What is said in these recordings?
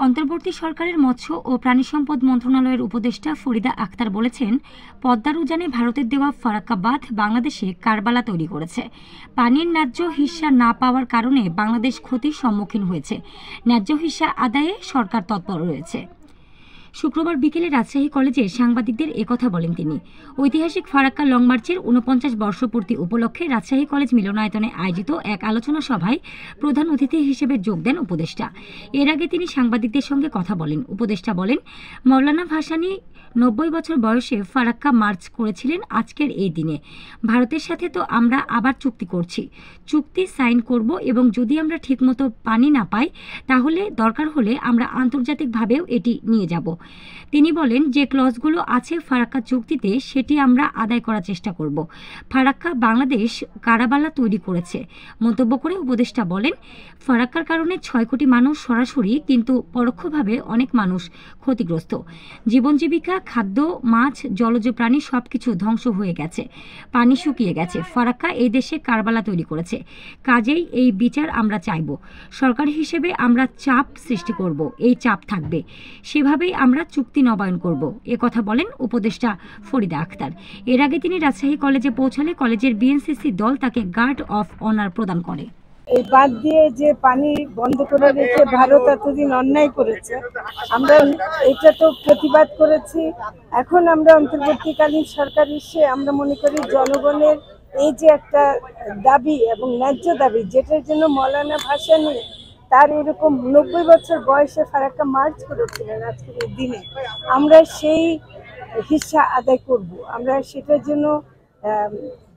অন্তর্বর্তী সরকারের মৎস্য ও প্রাণী সম্পদ মন্ত্রণালয়ের উপদেষ্টা ফরিদা আক্তার বলেছেন, পদ্মার উজানে ভারতের দেওয়া ফারাক্কা বাঁধ বাংলাদেশে কারবালা তৈরি করেছে। পানির ন্যায্য হিস্যা না পাওয়ার কারণে বাংলাদেশ ক্ষতির সম্মুখীন হয়েছে। ন্যায্য হিস্যা আদায়ে সরকার তৎপর রয়েছে। শুক্রবার বিকেলে রাজশাহী কলেজে সাংবাদিকদের একথা বলেন তিনি। ঐতিহাসিক ফারাক্কা লং মার্চের ৪৯ বর্ষপূর্তি উপলক্ষে রাজশাহী কলেজ মিলনায়তনে আয়োজিত এক আলোচনা সভায় প্রধান অতিথি হিসেবে যোগ দেন উপদেষ্টা। এর আগে তিনি সাংবাদিকদের সঙ্গে কথা বলেন। উপদেষ্টা বলেন, মওলানা ভাসানী ৯০ বছর বয়সে ফারাক্কা মার্চ করেছিলেন আজকের এই দিনে। ভারতের সাথে তো আমরা আবার চুক্তি করছি, চুক্তি সাইন করব এবং যদি আমরা ঠিকমতো পানি না পাই তাহলে দরকার হলে আমরা আন্তর্জাতিকভাবেও এটি নিয়ে যাব। তিনি বলেন, যে ক্লজগুলো আছে ফারাক্কা চুক্তিতে সেটি আমরা আদায় করার চেষ্টা করব। ফারাক্কা বাংলাদেশ কারাবালা তৈরি করেছে। মন্তব্য করে উপদেষ্টা বলেন, ফারাক্কার কারণে ৬ কোটি মানুষ সরাসরি কিন্তু পরোক্ষভাবে অনেক মানুষ ক্ষতিগ্রস্ত। জীবন জীবিকা, খাদ্য, মাছ, জলজ প্রাণী সবকিছু ধ্বংস হয়ে গেছে, পানি শুকিয়ে গেছে। ফারাক্কা এই দেশে কারবালা তৈরি করেছে। কাজেই এই বিচার আমরা চাইব। সরকার হিসেবে আমরা চাপ সৃষ্টি করব, এই চাপ থাকবে, সেভাবেই আমরা চুক্তি নবায়ন করব, কথা বলেন উপদেষ্টা ফরিদা আক্তার। এর আগে তিনি রাজশাহী কলেজে পৌঁছালে কলেজের বিএনসিসি দল তাকে গার্ড অফ অনার প্রদান করে। এই বাদ দিয়ে যে পানি বন্ধ করে রেখে ভারত এতদিন অন্যায় করেছে, আমরা এটা তো প্রতিবাদ করেছি। এখন আমরা অন্তর্বর্তীকালীন সরকার হিসেবে আমরা মনে করি জনগণের এই যে একটা দাবি এবং ন্যায্য দাবি, যেটার জন্য মওলানা ভাসানী তার এরকম ৯০ বছর বয়সে ফারাক্কা মার্চ করেছিলেন আজকের এই দিনে, আমরা সেই হিস্যা আদায় করব। আমরা সেটার জন্য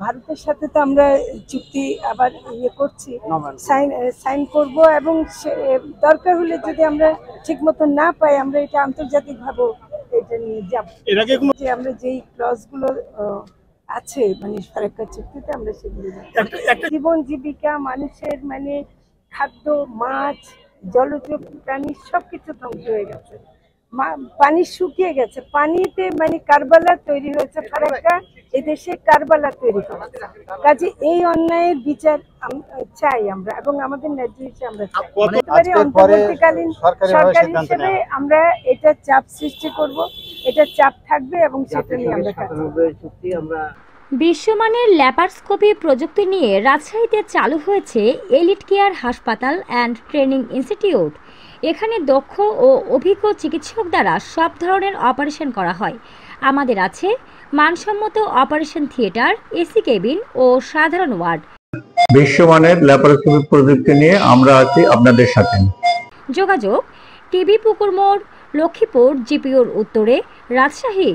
ভারতের সাথে তো আমরা চুক্তি আবার করছি, সাইন করব এবং দরকার হলে যদি আমরা ঠিক মতো না পাই আমরা এটা আন্তর্জাতিকভাবে এটা নিয়ে যাব। যে আমরা যেই ক্লজগুলো আছে মানে ফারাক্কা চুক্তিতে আমরা সেগুলো জীবন জীবিকা, মানুষের মানে খাদ্য, মাছ, জলজ প্রাণী সবকিছু ধ্বংস হয়ে গেছে, পানি শুকিয়ে গেছে। পানিতে মানে কারবালা তৈরি হয়েছে। ফারাক্কা এদেশে কারবালা তৈরি করেছে। কাজে এই অন্যায়ের বিচার চাই আমরা এবং আমাদের ন্যায্য হিসেবে আমরা অন্তর্বর্তীকালীন সরকার হিসেবে আমরা এটা চাপ সৃষ্টি করব, এটা চাপ থাকবে এবং সেটা নিয়ে আমরা কাজ করব। বিশ্বমানের ল্যাপারস্কোপি প্রযুক্তি নিয়ে রাজশাহীতে চালু হয়েছে এলিট কেয়ার হাসপাতাল অ্যান্ড ট্রেনিং ইনস্টিটিউট। এখানে দক্ষ ও অভিজ্ঞ চিকিৎসক দ্বারা সব ধরনের অপারেশন করা হয়। আমাদের আছে মানসম্মত অপারেশন থিয়েটার, এসি কেবিন ও সাধারণ ওয়ার্ড। বিশ্বমানের ল্যাপারস্কোপি প্রযুক্তি নিয়ে আমরা আছি আপনাদের সাথে। যোগাযোগ টিবি পুকুর মোড়, লক্ষ্মীপুর, জিপিওর উত্তরে, রাজশাহী।